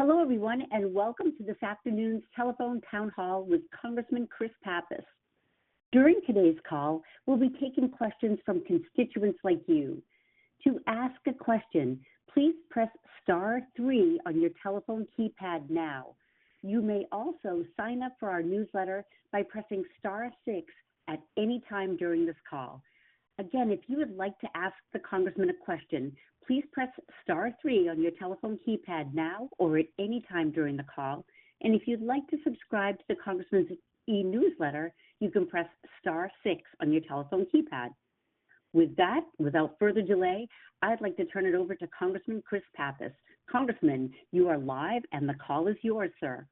Hello, everyone, and welcome to this afternoon's telephone town hall with Congressman Chris Pappas. During today's call, we'll be taking questions from constituents like you. To ask a question, please press *3 on your telephone keypad now. You may also sign up for our newsletter by pressing *6 at any time during this call. Again, if you would like to ask the Congressman a question, please press *3 on your telephone keypad now or at any time during the call. And if you'd like to subscribe to the Congressman's e-newsletter, you can press *6 on your telephone keypad. With that, without further delay, I'd like to turn it over to Congressman Chris Pappas. Congressman, you are live and the call is yours, sir.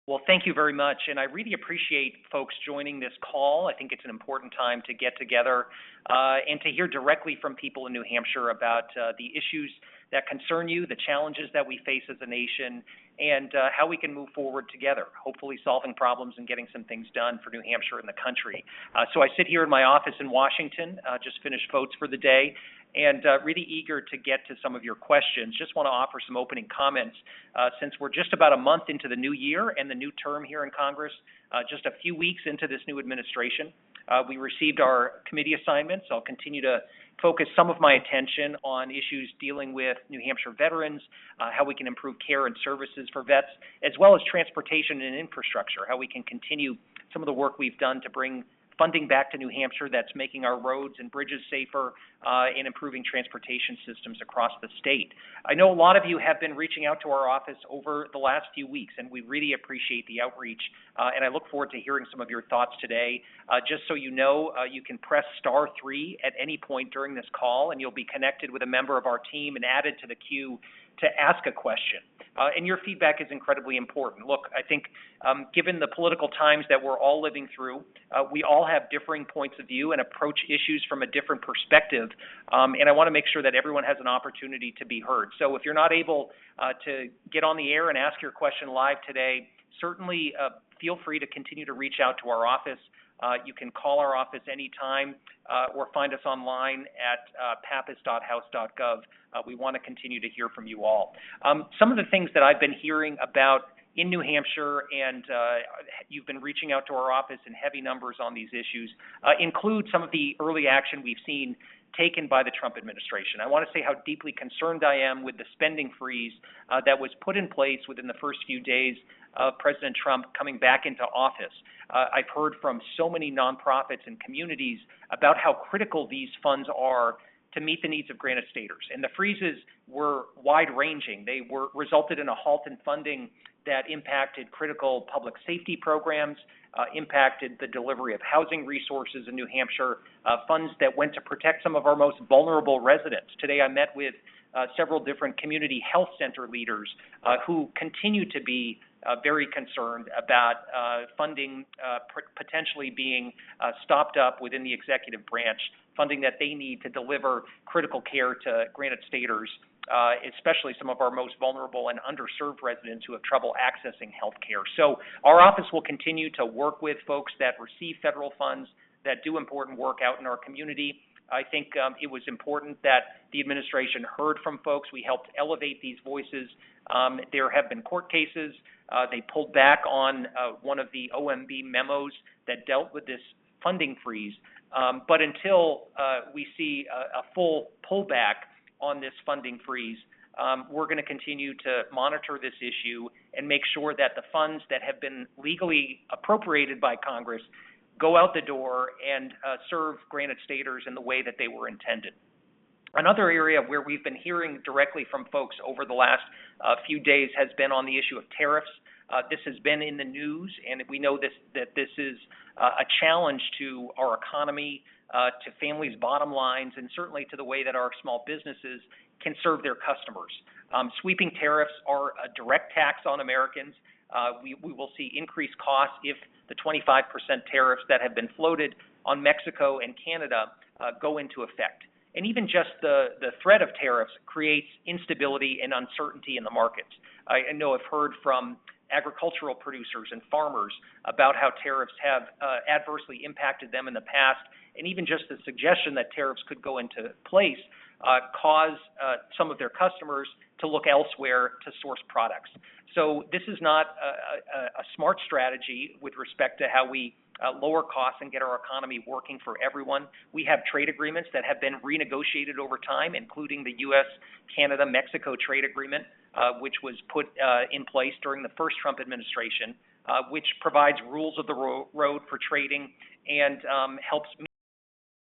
Well, thank you very much, and I really appreciate folks joining this call. I think it's an important time to get together and to hear directly from people in New Hampshire about the issues that concern you, the challenges that we face as a nation, and how we can move forward together, hopefully solving problems and getting some things done for New Hampshire and the country. So I sit here in my office in Washington, just finished votes for the day, and really eager to get to some of your questions. Just want to offer some opening comments. Since we're just about a month into the new year and the new term here in Congress, just a few weeks into this new administration, we received our committee assignments. I'll continue to focus some of my attention on issues dealing with New Hampshire veterans, how we can improve care and services for vets, as well as transportation and infrastructure, how we can continue some of the work we've done to bring funding back to New Hampshire that's making our roads and bridges safer and improving transportation systems across the state. I know a lot of you have been reaching out to our office over the last few weeks, and we really appreciate the outreach, and I look forward to hearing some of your thoughts today. Just so you know, you can press *3 at any point during this call, and you'll be connected with a member of our team and added to the queue to ask a question. And your feedback is incredibly important. Look, I think given the political times that we're all living through, we all have differing points of view and approach issues from a different perspective. And I want to make sure that everyone has an opportunity to be heard. So if you're not able to get on the air and ask your question live today, certainly feel free to continue to reach out to our office. You can call our office anytime or find us online at pappas.house.gov. We want to continue to hear from you all. Some of the things that I've been hearing about in New Hampshire, and you've been reaching out to our office in heavy numbers on these issues, include some of the early action we've seen taken by the Trump administration. I want to say how deeply concerned I am with the spending freeze that was put in place within the first few days of President Trump coming back into office. I've heard from so many nonprofits and communities about how critical these funds are to meet the needs of Granite Staters. And the freezes were wide-ranging. They resulted in a halt in funding that impacted critical public safety programs, impacted the delivery of housing resources in New Hampshire, funds that went to protect some of our most vulnerable residents. Today I met with several different community health center leaders who continue to be very concerned about funding potentially being stopped up within the executive branch, funding that they need to deliver critical care to Granite Staters, especially some of our most vulnerable and underserved residents who have trouble accessing health care. So our office will continue to work with folks that receive federal funds, that do important work out in our community. I think it was important that the administration heard from folks. We helped elevate these voices. There have been court cases. They pulled back on one of the OMB memos that dealt with this funding freeze. But until we see a full pullback on this funding freeze, we're going to continue to monitor this issue and make sure that the funds that have been legally appropriated by Congress go out the door and serve Granite Staters in the way that they were intended. Another area where we've been hearing directly from folks over the last few days has been on the issue of tariffs. This has been in the news, and we know that this is a challenge to our economy, to families' bottom lines, and certainly to the way that our small businesses can serve their customers. Sweeping tariffs are a direct tax on Americans. We will see increased costs if the 25% tariffs that have been floated on Mexico and Canada go into effect. And even just the threat of tariffs creates instability and uncertainty in the markets. I know I've heard from agricultural producers and farmers about how tariffs have adversely impacted them in the past, and even just the suggestion that tariffs could go into place cause some of their customers to look elsewhere to source products. So this is not a smart strategy with respect to how we lower costs and get our economy working for everyone. We have trade agreements that have been renegotiated over time, including the U.S., Canada, Mexico trade agreement, which was put in place during the first Trump administration, which provides rules of the road for trading and helps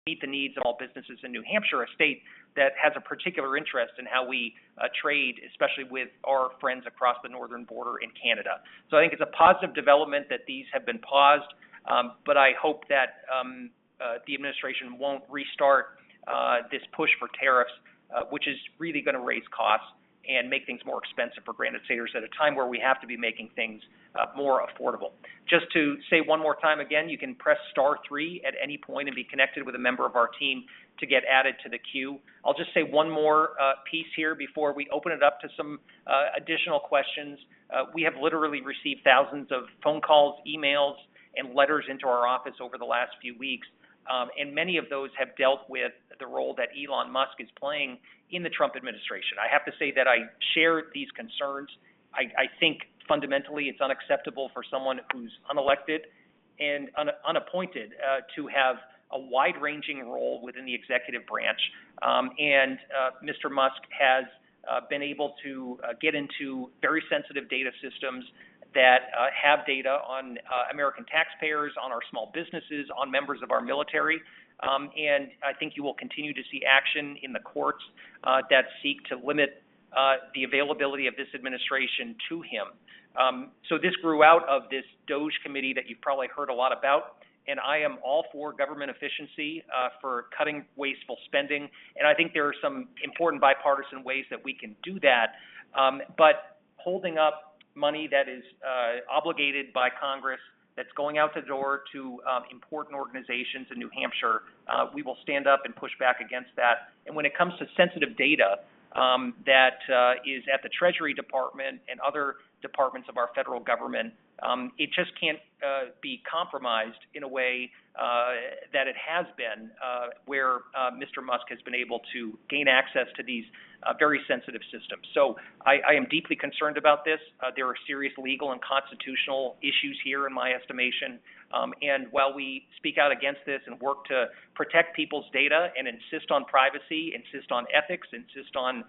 meet the needs of all businesses in New Hampshire, a state that has a particular interest in how we trade, especially with our friends across the northern border in Canada. So I think it's a positive development that these have been paused, but I hope that the administration won't restart this push for tariffs, which is really going to raise costs and make things more expensive for granite staters at a time where we have to be making things more affordable. Just to say one more time again, you can press *3 at any point and be connected with a member of our team to get added to the queue. I'll just say one more piece here before we open it up to some additional questions. We have literally received thousands of phone calls, emails, and letters into our office over the last few weeks, and many of those have dealt with the role that Elon Musk is playing in the Trump administration. I have to say that I share these concerns. I think fundamentally it's unacceptable for someone who's unelected and unappointed to have a wide-ranging role within the executive branch. And Mr. Musk has been able to get into very sensitive data systems that have data on American taxpayers, on our small businesses, on members of our military. And I think you will continue to see action in the courts that seek to limit the availability of this administration to him. So this grew out of this DOGE committee that you've probably heard a lot about, and I am all for government efficiency, for cutting wasteful spending, and I think there are some important bipartisan ways that we can do that, but holding up money that is obligated by Congress, that's going out the door to important organizations in New Hampshire, we will stand up and push back against that. And when it comes to sensitive data that is at the Treasury Department and other departments of our federal government, it just can't be compromised in a way that it has been, where Mr. Musk has been able to gain access to these very sensitive systems. So I am deeply concerned about this. There are serious legal and constitutional issues here, in my estimation. And while we speak out against this and work to protect people's data and insist on privacy, insist on ethics, insist on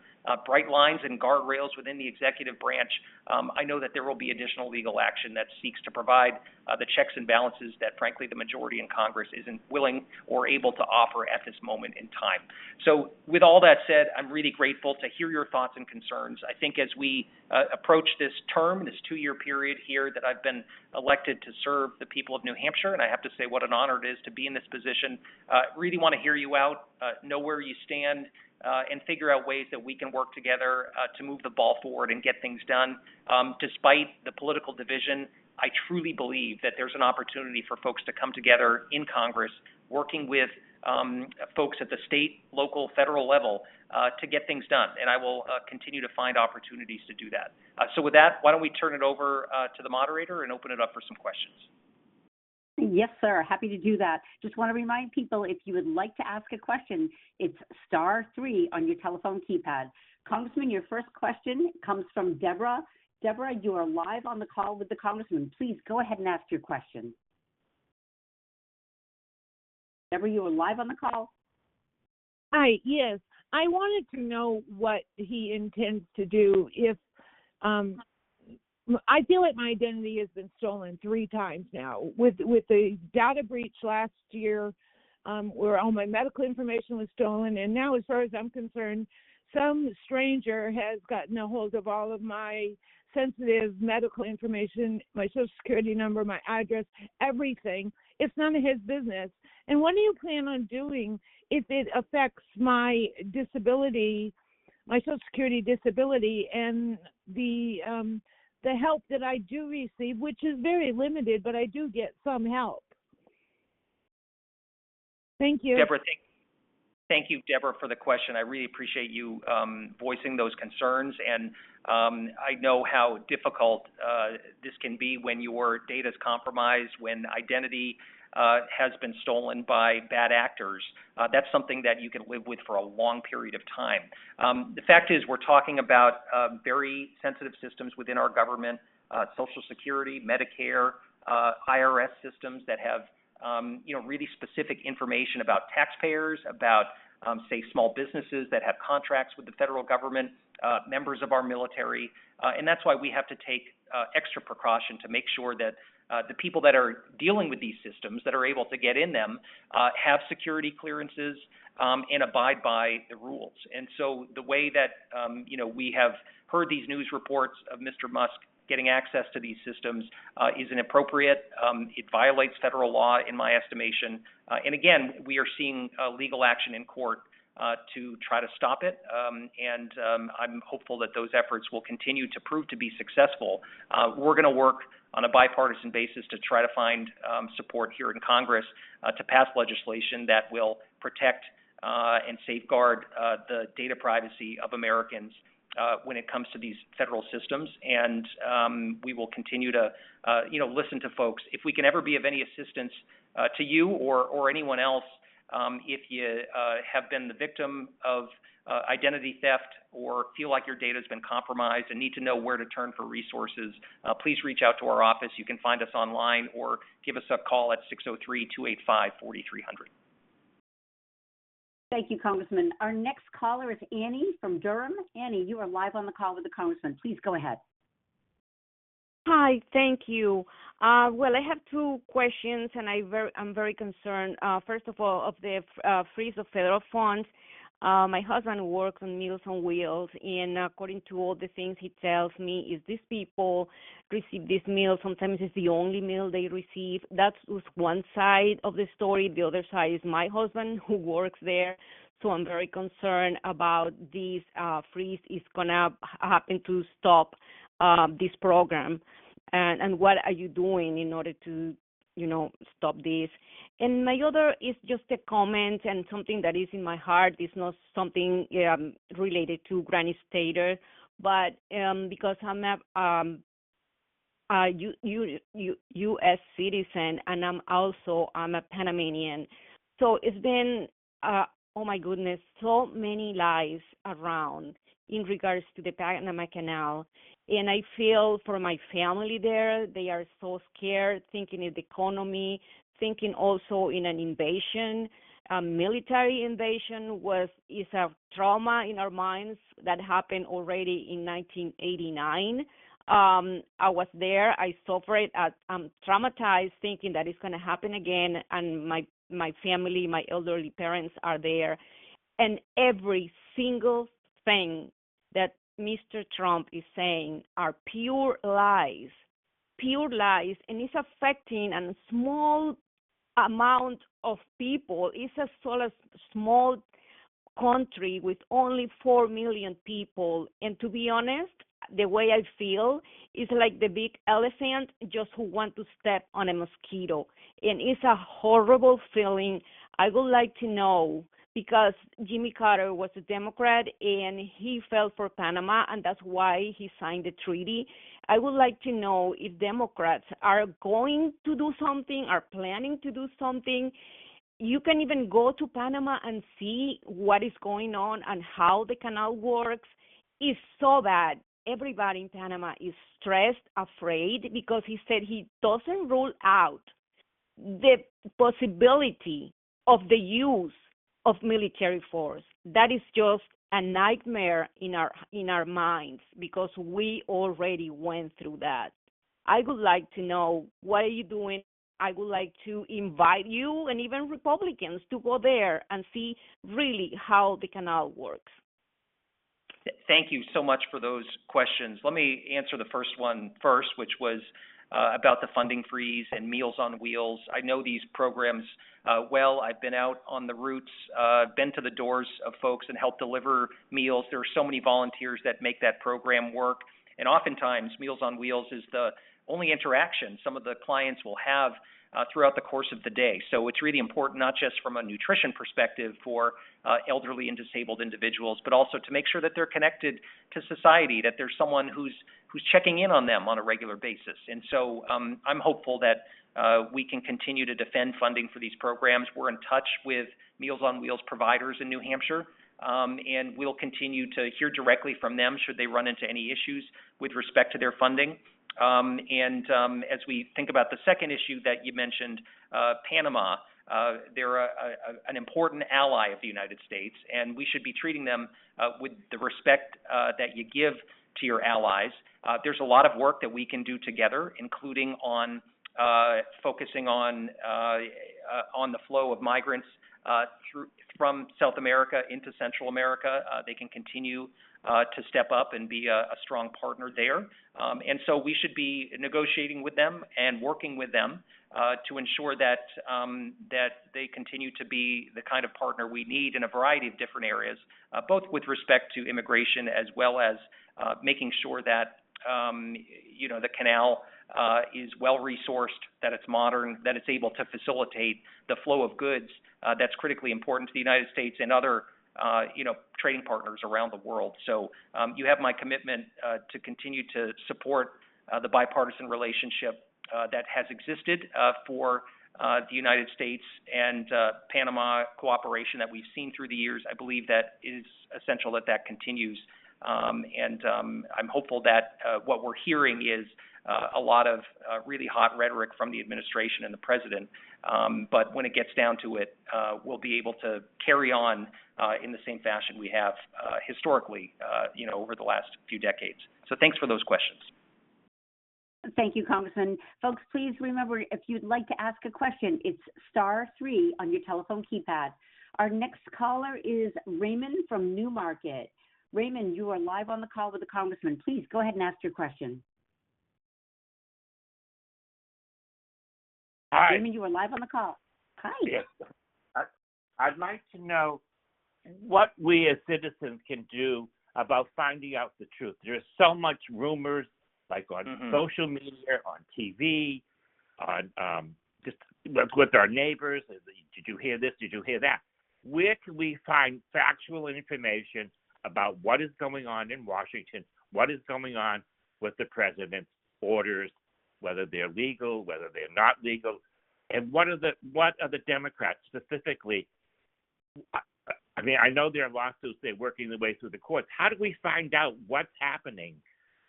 bright lines and guardrails within the executive branch, I know that there will be additional legal action that seeks to provide the checks and balances that, frankly, the majority in Congress isn't willing or able to offer at this moment in time. So with all that said, I'm really grateful to hear your thoughts and concerns. I think as we approach this term, this 2-year period here that I've been elected to serve the people of New Hampshire, and I have to say what an honor it is to be in this position, really want to hear you out, know where you stand, and figure out ways that we can work together to move the ball forward and get things done. Despite the political division, I truly believe that there's an opportunity for folks to come together in Congress, working with folks at the state, local, federal level to get things done. And I will continue to find opportunities to do that. So with that, why don't we turn it over to the moderator and open it up for some questions? Yes, sir. Happy to do that. Just want to remind people, if you would like to ask a question, it's *3 on your telephone keypad. Congressman, your first question comes from Deborah. Deborah, you are live on the call with the Congressman. Please go ahead and ask your question. Deborah, you are live on the call. Hi, yes. I wanted to know what he intends to do if I feel like my identity has been stolen 3 times now. With the data breach last year, where all my medical information was stolen, and now, as far as I'm concerned, some stranger has gotten a hold of all of my sensitive medical information, my Social Security number, my address, everything. It's none of his business. And what do you plan on doing if it affects my disability, my Social Security disability, and the help that I do receive, which is very limited, but I do get some help? Thank you. Deborah, thank you, Deborah, for the question. I really appreciate you voicing those concerns, and I know how difficult this can be when your data is compromised, when identity has been stolen by bad actors, that's something that you can live with for a long period of time. The fact is, we're talking about very sensitive systems within our government, Social Security, Medicare, IRS systems that have really specific information about taxpayers, about say small businesses that have contracts with the federal government, members of our military, and that's why we have to take extra precaution to make sure that the people that are dealing with these systems, that are able to get in them, have security clearances and abide by the rules. And so the way that we have heard these news reports of Mr. Musk getting access to these systems is inappropriate. It violates federal law, in my estimation. And again, we are seeing legal action in court to try to stop it. And I'm hopeful that those efforts will continue to prove to be successful. We're going to work on a bipartisan basis to try to find support here in Congress to pass legislation that will protect and safeguard the data privacy of Americans when it comes to these federal systems, and we will continue to, listen to folks. If we can ever be of any assistance to you or anyone else, if you have been the victim of identity theft or feel like your data has been compromised and need to know where to turn for resources, please reach out to our office. You can find us online or give us a call at 603-285-4300. Thank you, Congressman. Our next caller is Annie from Durham. Annie, you are live on the call with the Congressman. Please go ahead. Hi, thank you. Well, I have two questions, and I'm very concerned. First of all, of the freeze of federal funds. My husband works on Meals on Wheels, and according to all the things he tells me, is these people receive this meal. Sometimes it's the only meal they receive. That's one side of the story. The other side is my husband who works there. So I'm very concerned about this freeze is going to happen to stop this program. And what are you doing in order to stop this? And my other is just a comment and something that is in my heart. It's not something related to Granny Stater, but because I'm a U.S. citizen, and I'm a Panamanian. So it's been, oh my goodness, so many lives around in regards to the Panama Canal. And I feel for my family there, they are so scared, thinking of the economy, thinking also in an invasion. Military invasion is a trauma in our minds that happened already in 1989. I was there. I suffered. I'm traumatized, thinking that it's going to happen again. And my family, my elderly parents are there. And every single thing that Mr. Trump is saying are pure lies, and it's affecting a small amount of people. It's a small country with only 4 million people, and to be honest, the way I feel is like the big elephant just who want to step on a mosquito, and it's a horrible feeling. I would like to know, because Jimmy Carter was a Democrat and he fell for Panama, and that's why he signed the treaty. I would like to know if Democrats are going to do something, are planning to do something. You can even go to Panama and see what is going on and how the canal works. It's so bad. Everybody in Panama is stressed, afraid, because he said he doesn't rule out the possibility of the use of military force. That is just a nightmare in our minds, because we already went through that. I would like to know, what are you doing? I would like to invite you and even Republicans to go there and see really how the canal works. Thank you so much for those questions. Let me answer the first one first, which was about the funding freeze and Meals on Wheels. I know these programs well. I've been out on the routes, been to the doors of folks and helped deliver meals. There are so many volunteers that make that program work. And oftentimes, Meals on Wheels is the only interaction some of the clients will have throughout the course of the day. So it's really important, not just from a nutrition perspective for elderly and disabled individuals, but also to make sure that they're connected to society, that there's someone who's checking in on them on a regular basis. And so I'm hopeful that we can continue to defend funding for these programs. We're in touch with Meals on Wheels providers in New Hampshire, and we'll continue to hear directly from them should they run into any issues with respect to their funding. As we think about the second issue that you mentioned, Panama, they're an important ally of the United States, and we should be treating them with the respect that you give to your allies. There's a lot of work that we can do together, including on focusing on the flow of migrants from South America into Central America. They can continue to step up and be a strong partner there. And so we should be negotiating with them and working with them to ensure that they continue to be the kind of partner we need in a variety of different areas, both with respect to immigration as well as making sure that the canal is well resourced, that it's modern, that it's able to facilitate the flow of goods that's critically important to the United States and other trading partners around the world. So you have my commitment to continue to support the bipartisan relationship that has existed for the United States and Panama cooperation that we've seen through the years. I believe that it is essential that continues. I'm hopeful that what we're hearing is a lot of really hot rhetoric from the administration and the president. But when it gets down to it, we'll be able to carry on in the same fashion we have historically, over the last few decades. So thanks for those questions. Thank you, Congressman. Folks, please remember, if you'd like to ask a question, it's *3 on your telephone keypad. Our next caller is Raymond from Newmarket. Raymond, you are live on the call with the Congressman. Please go ahead and ask your question. Hi. Raymond, you are live on the call. Hi. Yes. I'd like to know what we as citizens can do about finding out the truth. There's so much rumors, like on social media, on TV, on just with our neighbors. Did you hear this? Did you hear that? Where can we find factual information about what is going on in Washington, what is going on with the president's orders, whether they're legal, whether they're not legal, and what are the Democrats specifically? I mean, I know there are lawsuits, they're working their way through the courts. How do we find out what's happening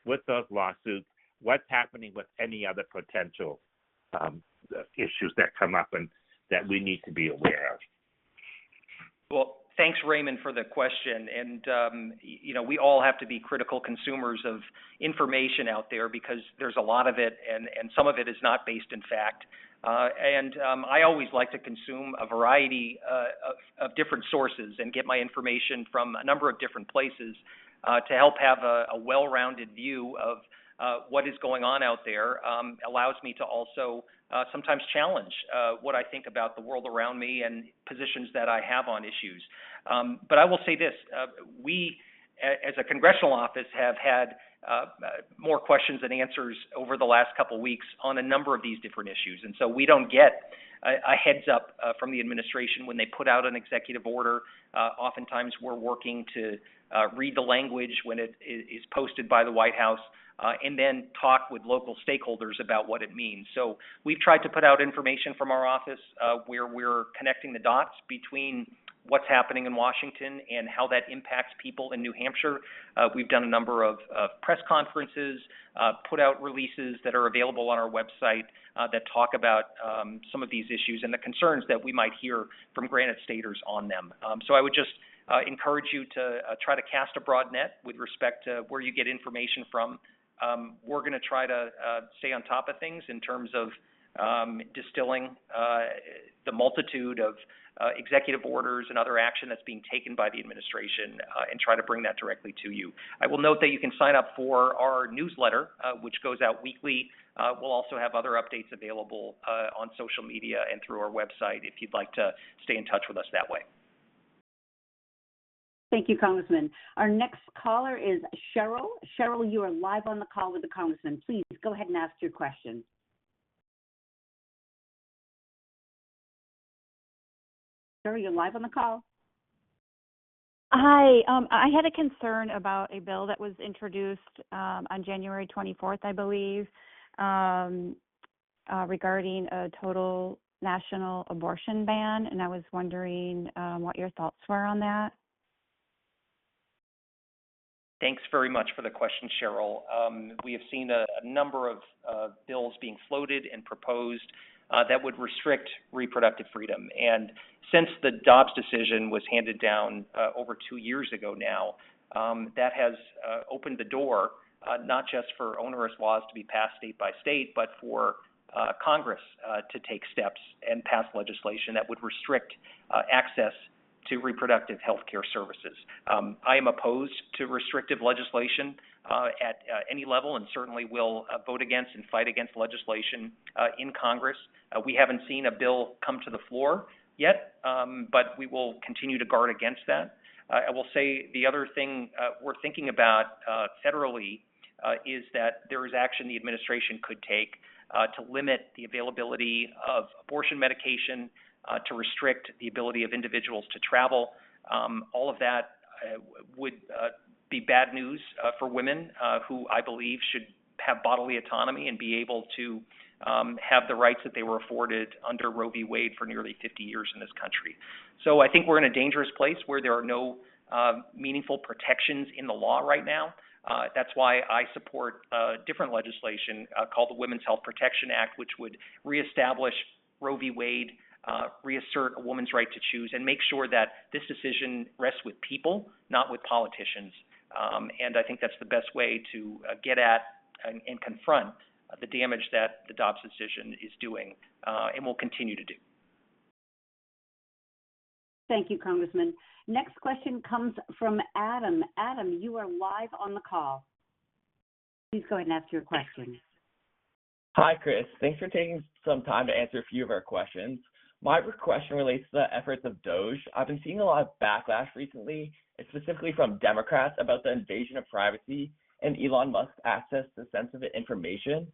with those lawsuits, what's happening with any other potential issues that come up and that we need to be aware of? Well, thanks, Raymond, for the question. And, we all have to be critical consumers of information out there because there's a lot of it and some of it is not based in fact. I always like to consume a variety of different sources and get my information from a number of different places to help have a well-rounded view of what is going on out there. Allows me to also sometimes challenge what I think about the world around me and positions that I have on issues. But I will say this, we as a congressional office have had more questions than answers over the last couple of weeks on a number of these different issues. And so we don't get a heads up from the administration when they put out an executive order. Oftentimes we're working to read the language when it is posted by the White House and then talk with local stakeholders about what it means. So we've tried to put out information from our office where we're connecting the dots between what's happening in Washington and how that impacts people in New Hampshire. We've done a number of press conferences, put out releases that are available on our website that talk about some of these issues and the concerns that we might hear from Granite Staters on them. So I would just encourage you to try to cast a broad net with respect to where you get information from. We're going to try to stay on top of things in terms of distilling the multitude of executive orders and other action that's being taken by the administration and try to bring that directly to you. I will note that you can sign up for our newsletter, which goes out weekly. We'll also have other updates available on social media and through our website if you'd like to stay in touch with us that way. Thank you, Congressman. Our next caller is Cheryl. Cheryl, you are live on the call with the Congressman. Please go ahead and ask your question. Cheryl, you're live on the call. Hi. I had a concern about a bill that was introduced on January 24th, I believe, regarding a total national abortion ban, and I was wondering what your thoughts were on that. Thanks very much for the question, Cheryl. We have seen a number of bills being floated and proposed that would restrict reproductive freedom. And since the Dobbs decision was handed down over 2 years ago now, that has opened the door not just for onerous laws to be passed state by state, but for Congress to take steps and pass legislation that would restrict access to reproductive health care services. I am opposed to restrictive legislation at any level, and certainly will vote against and fight against legislation in Congress. We haven't seen a bill come to the floor yet, but we will continue to guard against that. I will say the other thing we're thinking about federally is that there is action the administration could take to limit the availability of abortion medication, to restrict the ability of individuals to travel. All of that would be bad news for women who I believe should have bodily autonomy and be able to have the rights that they were afforded under Roe v. Wade for nearly 50 years in this country. So I think we're in a dangerous place where there are no meaningful protections in the law right now. That's why I support different legislation called the Women's Health Protection Act, which would reestablish Roe v. Wade, reassert a woman's right to choose, and make sure that this decision rests with people, not with politicians. And I think that's the best way to get at and confront the damage that the Dobbs decision is doing and will continue to do. Thank you, Congressman. Next question comes from Adam. Adam, you are live on the call. Please go ahead and ask your question. Hi, Chris. Thanks for taking some time to answer a few of our questions. My question relates to the efforts of DOJ. I've been seeing a lot of backlash recently, specifically from Democrats, about the invasion of privacy and Elon Musk's access to sensitive information.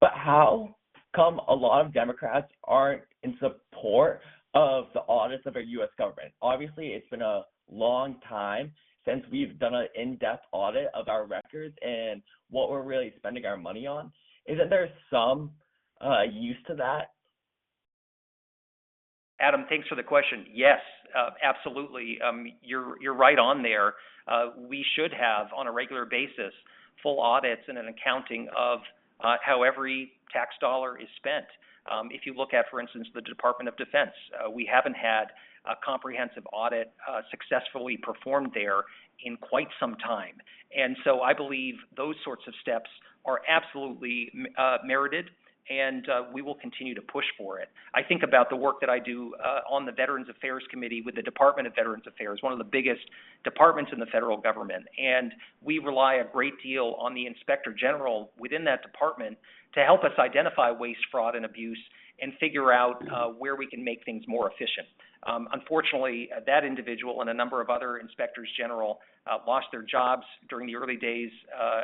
But how come a lot of Democrats aren't in support of the audits of our U.S. government? Obviously, it's been a long time since we've done an in-depth audit of our records and what we're really spending our money on. Isn't there some use to that? Adam, thanks for the question. Yes, absolutely. You're right on there. We should have, on a regular basis, full audits and an accounting of how every tax dollar is spent. If you look at, for instance, the Department of Defense, we haven't had a comprehensive audit successfully performed there in quite some time. And so I believe those sorts of steps are absolutely merited, and we will continue to push for it. I think about the work that I do on the Veterans Affairs Committee with the Department of Veterans Affairs, one of the biggest departments in the federal government, and we rely a great deal on the Inspector General within that department to help us identify waste, fraud, and abuse and figure out where we can make things more efficient. Unfortunately, that individual and a number of other inspectors general lost their jobs during the early days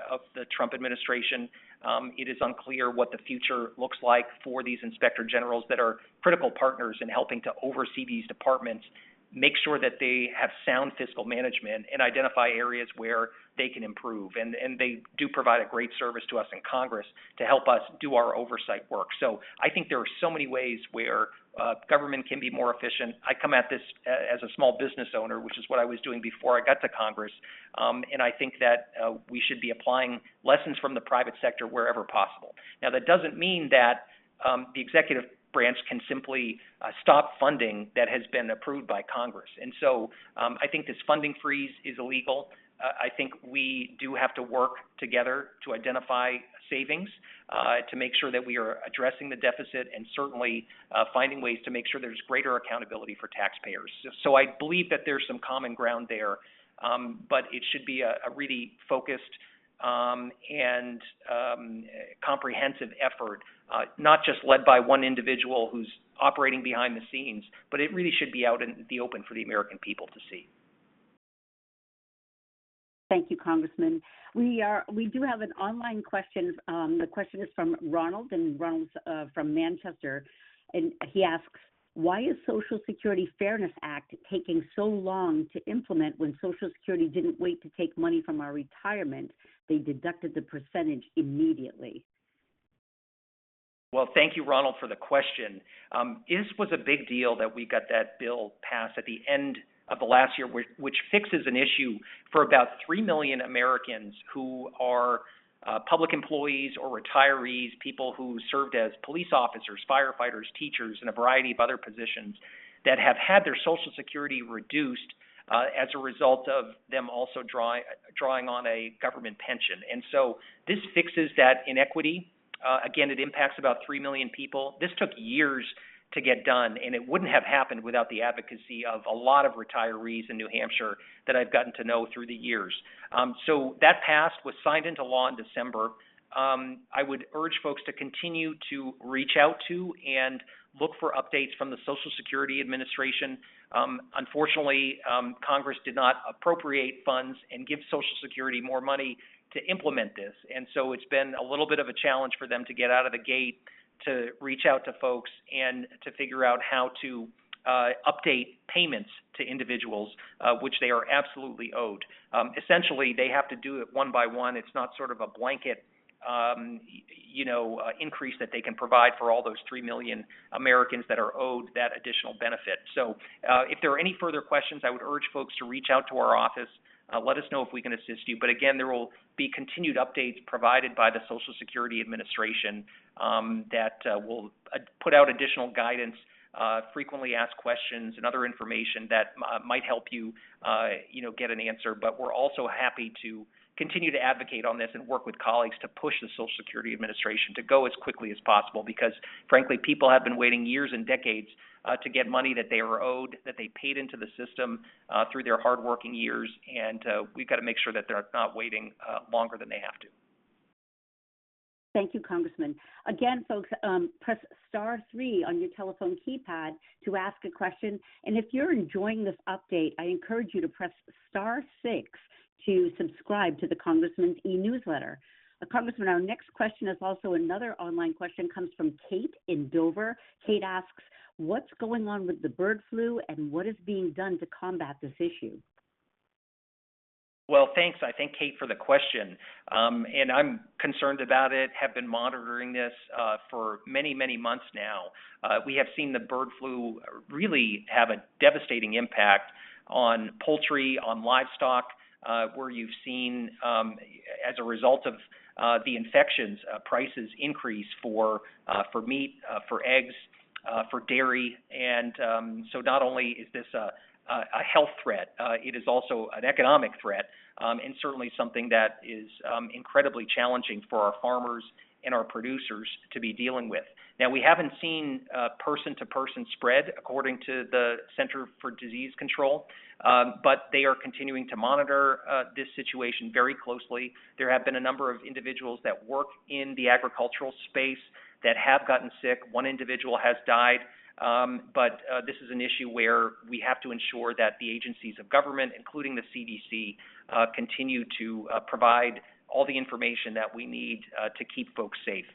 of the Trump administration. It is unclear what the future looks like for these inspector generals that are critical partners in helping to oversee these departments, make sure that they have sound fiscal management and identify areas where they can improve. And they do provide a great service to us in Congress to help us do our oversight work. So I think there are so many ways where government can be more efficient. I come at this as a small business owner, which is what I was doing before I got to Congress. And I think that we should be applying lessons from the private sector wherever possible. Now, that doesn't mean that the executive branch can simply stop funding that has been approved by Congress. And so I think this funding freeze is illegal. I think we do have to work together to identify savings, to make sure that we are addressing the deficit and certainly finding ways to make sure there's greater accountability for taxpayers. So I believe that there's some common ground there, but it should be a really focused and comprehensive effort, not just led by one individual who's operating behind the scenes, but it really should be out in the open for the American people to see. Thank you, Congressman. We do have an online question. The question is from Ronald, and Ronald's from Manchester, and he asks, why is Social Security Fairness Act taking so long to implement when Social Security didn't wait to take money from our retirement? They deducted the percentage immediately. Well, thank you, Ronald, for the question. This was a big deal that we got that bill passed at the end of the last year, which fixes an issue for about 3 million Americans who are public employees or retirees, people who served as police officers, firefighters, teachers, and a variety of other positions that have had their Social Security reduced as a result of them also drawing on a government pension. And so this fixes that inequity. Again, it impacts about 3 million people. This took years to get done, and it wouldn't have happened without the advocacy of a lot of retirees in New Hampshire that I've gotten to know through the years. So that passed, was signed into law in December. I would urge folks to continue to reach out to and look for updates from the Social Security Administration. Unfortunately, Congress did not appropriate funds and give Social Security more money to implement this, and so it's been a little bit of a challenge for them to get out of the gate to reach out to folks and to figure out how to update payments to individuals, which they are absolutely owed. Essentially, they have to do it one by one. It's not sort of a blanket, increase that they can provide for all those 3 million Americans that are owed that additional benefit. So if there are any further questions, I would urge folks to reach out to our office. Let us know if we can assist you. But again, there will be continued updates provided by the Social Security Administration that will put out additional guidance, frequently asked questions, and other information that might help you, get an answer. But we're also happy to continue to advocate on this and work with colleagues to push the Social Security Administration to go as quickly as possible because, frankly, people have been waiting years and decades to get money that they are owed, that they paid into the system through their hardworking years, and we've got to make sure that they're not waiting longer than they have to. Thank you, Congressman. Again, folks, press *3 on your telephone keypad to ask a question. And if you're enjoying this update, I encourage you to press *6 to subscribe to the Congressman's e-newsletter. Congressman, our next question is also another online question, comes from Kate in Dover. Kate asks, what's going on with the bird flu and what is being done to combat this issue? Well, thanks. I thank Kate for the question. And I'm concerned about it, have been monitoring this for many, many months now. We have seen the bird flu really have a devastating impact on poultry, on livestock, where you've seen, as a result of the infections, prices increase for meat, for eggs, for dairy. And so not only is this a health threat, it is also an economic threat, and certainly something that is incredibly challenging for our farmers and our producers to be dealing with. Now, we haven't seen person-to-person spread, according to the Center for Disease Control, but they are continuing to monitor this situation very closely. There have been a number of individuals that work in the agricultural space that have gotten sick. One individual has died. But this is an issue where we have to ensure that the agencies of government, including the CDC, continue to provide all the information that we need to keep folks safe.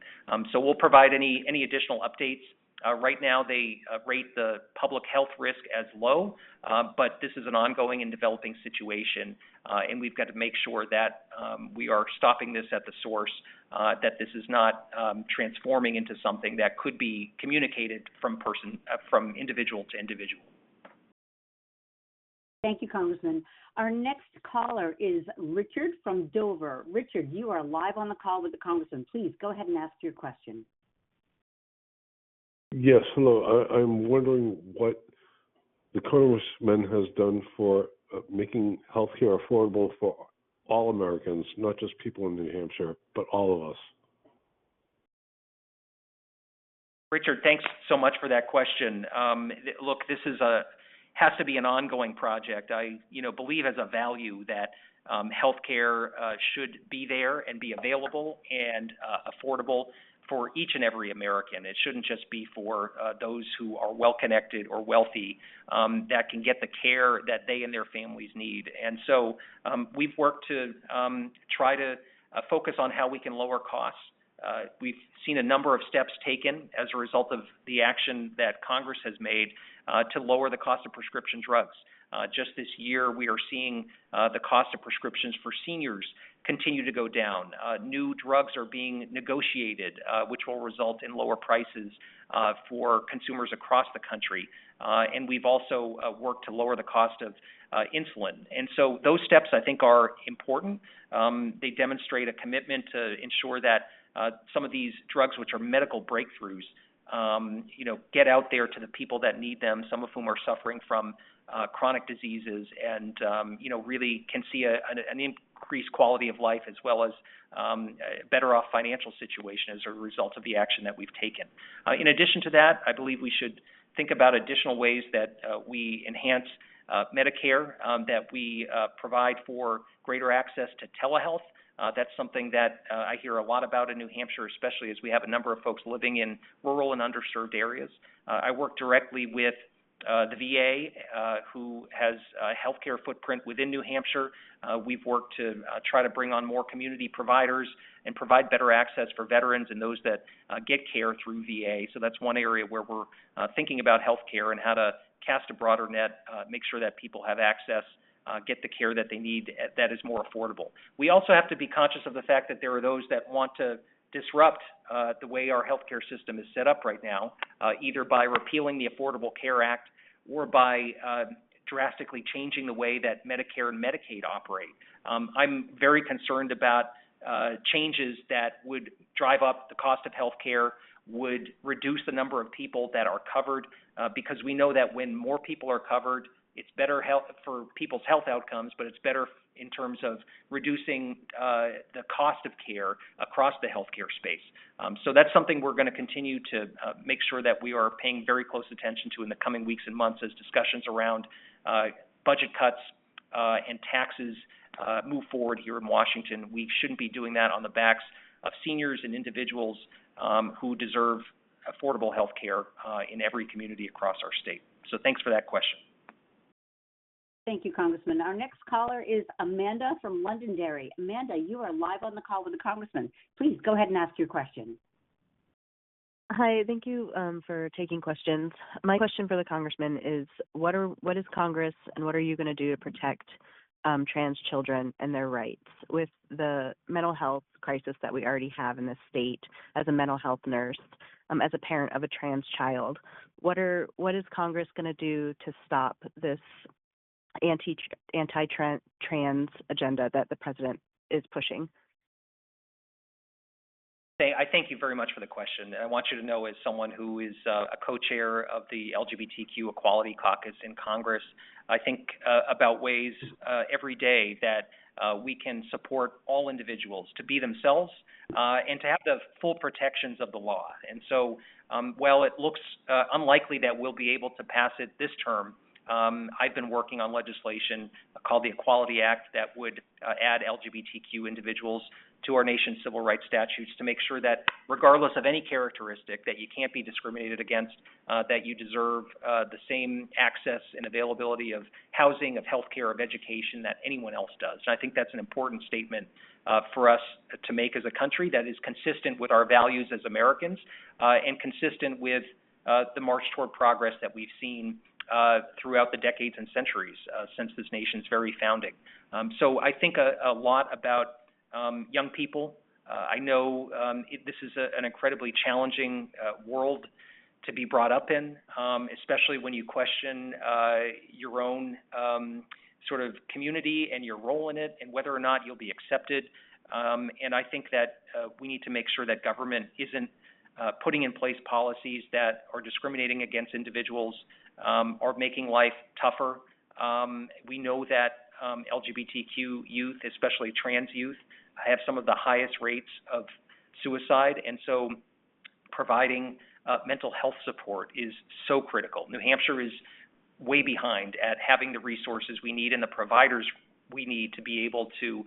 So we'll provide any additional updates. Right now, they rate the public health risk as low, but this is an ongoing and developing situation, and we've got to make sure that we are stopping this at the source, that this is not transforming into something that could be communicated from individual to individual. Thank you, Congressman. Our next caller is Richard from Dover. Richard, you are live on the call with the Congressman. Please go ahead and ask your question. Yes, hello. I'm wondering what the Congressman has done for making health care affordable for all Americans, not just people in New Hampshire, but all of us. Richard, thanks so much for that question. Look, this is has to be an ongoing project. I, believe as a value that healthcare should be there and be available and affordable for each and every American. It shouldn't just be for those who are well-connected or wealthy that can get the care that they and their families need. And so we've worked to try to focus on how we can lower costs. We've seen a number of steps taken as a result of the action that Congress has made to lower the cost of prescription drugs. Just this year, we are seeing the cost of prescriptions for seniors continue to go down. New drugs are being negotiated, which will result in lower prices for consumers across the country. And we've also worked to lower the cost of insulin. And so those steps, I think, are important. They demonstrate a commitment to ensure that some of these drugs, which are medical breakthroughs, get out there to the people that need them, some of whom are suffering from chronic diseases and, really can see an increased quality of life as well as a better off financial situation as a result of the action that we've taken. In addition to that, I believe we should think about additional ways that we enhance Medicare, that we provide for greater access to telehealth. That's something that I hear a lot about in New Hampshire, especially as we have a number of folks living in rural and underserved areas. I work directly with the VA, who has a healthcare footprint within New Hampshire. We've worked to try to bring on more community providers and provide better access for veterans and those that get care through VA. So that's one area where we're thinking about healthcare and how to cast a broader net, make sure that people have access, get the care that they need that is more affordable. We also have to be conscious of the fact that there are those that want to disrupt the way our healthcare system is set up right now, either by repealing the Affordable Care Act or by drastically changing the way that Medicare and Medicaid operate. I'm very concerned about changes that would drive up the cost of healthcare, would reduce the number of people that are covered, because we know that when more people are covered, it's better health for people's health outcomes, but it's better in terms of reducing the cost of care across the healthcare space. So that's something we're going to continue to make sure that we are paying very close attention to in the coming weeks and months as discussions around budget cuts and taxes move forward here in Washington. We shouldn't be doing that on the backs of seniors and individuals who deserve affordable health care in every community across our state. So thanks for that question. Thank you, Congressman. Our next caller is Amanda from Londonderry. Amanda, you are live on the call with the Congressman. Please go ahead and ask your question. Hi, thank you for taking questions. My question for the Congressman is, what is Congress and what are you going to do to protect trans children and their rights with the mental health crisis that we already have in this state? As a mental health nurse, as a parent of a trans child, what is Congress going to do to stop this anti-trans agenda that the president is pushing? I thank you very much for the question. I want you to know, as someone who is a co-chair of the LGBTQ Equality Caucus in Congress, I think about ways every day that we can support all individuals to be themselves and to have the full protections of the law. And so while it looks unlikely that we'll be able to pass it this term, I've been working on legislation called the Equality Act that would add LGBTQ individuals to our nation's civil rights statutes to make sure that regardless of any characteristic, that you can't be discriminated against, that you deserve the same access and availability of housing, of health care, of education that anyone else does. And I think that's an important statement for us to make as a country that is consistent with our values as Americans and consistent with the march toward progress that we've seen throughout the decades and centuries since this nation's very founding. So I think a lot about young people. I know this is an incredibly challenging world to be brought up in, especially when you question your own sort of community and your role in it and whether or not you'll be accepted. And I think that we need to make sure that government isn't putting in place policies that are discriminating against individuals or making life tougher. We know that LGBTQ youth, especially trans youth, have some of the highest rates of suicide, and so providing mental health support is so critical. New Hampshire is way behind at having the resources we need and the providers we need to be able to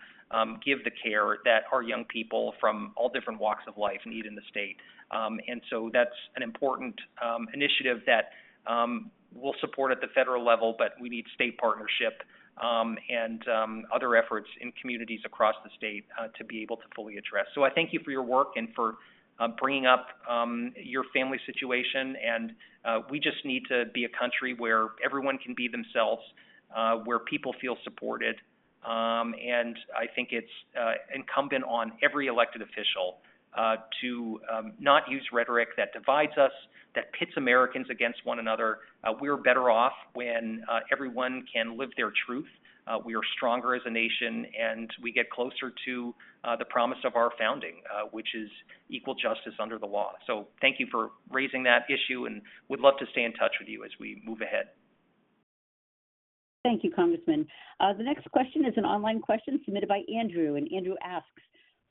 give the care that our young people from all different walks of life need in the state. And so that's an important initiative that we'll support at the federal level, but we need state partnership and other efforts in communities across the state to be able to fully address. So I thank you for your work and for bringing up your family situation. And we just need to be a country where everyone can be themselves, where people feel supported. And I think it's incumbent on every elected official to not use rhetoric that divides us, that pits Americans against one another. We're better off when everyone can live their truth. We are stronger as a nation, and we get closer to the promise of our founding, which is equal justice under the law. So thank you for raising that issue, and would love to stay in touch with you as we move ahead. Thank you, Congressman. The next question is an online question submitted by Andrew, and Andrew asks,